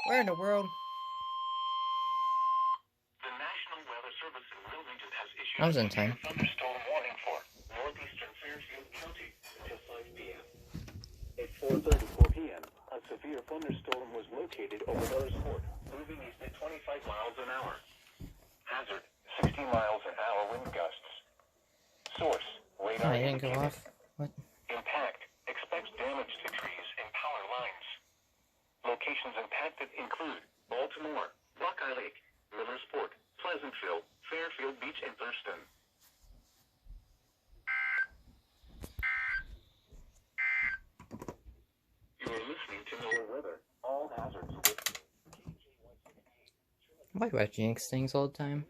Where in the world? The National Weather Service in Wilmington has issued I was in time. a thunderstorm warning for northeastern Fairfield County until 5 p.m. At 4:34 p.m., a severe thunderstorm was located over Thunderstorm, moving east at 25 miles an hour. Hazard, 60 miles an hour wind gusts. Source, radar Oh, it didn't go indicated. off. What? Impact, expects damage to trees and power lines. Locations impacted include Baltimore, Buckeye Lake, Millersport, Pleasantville, Fairfield Beach, and Thurston. You are listening to NOAA Weather. All hazards with KJY68. Why do I jinx things all the time?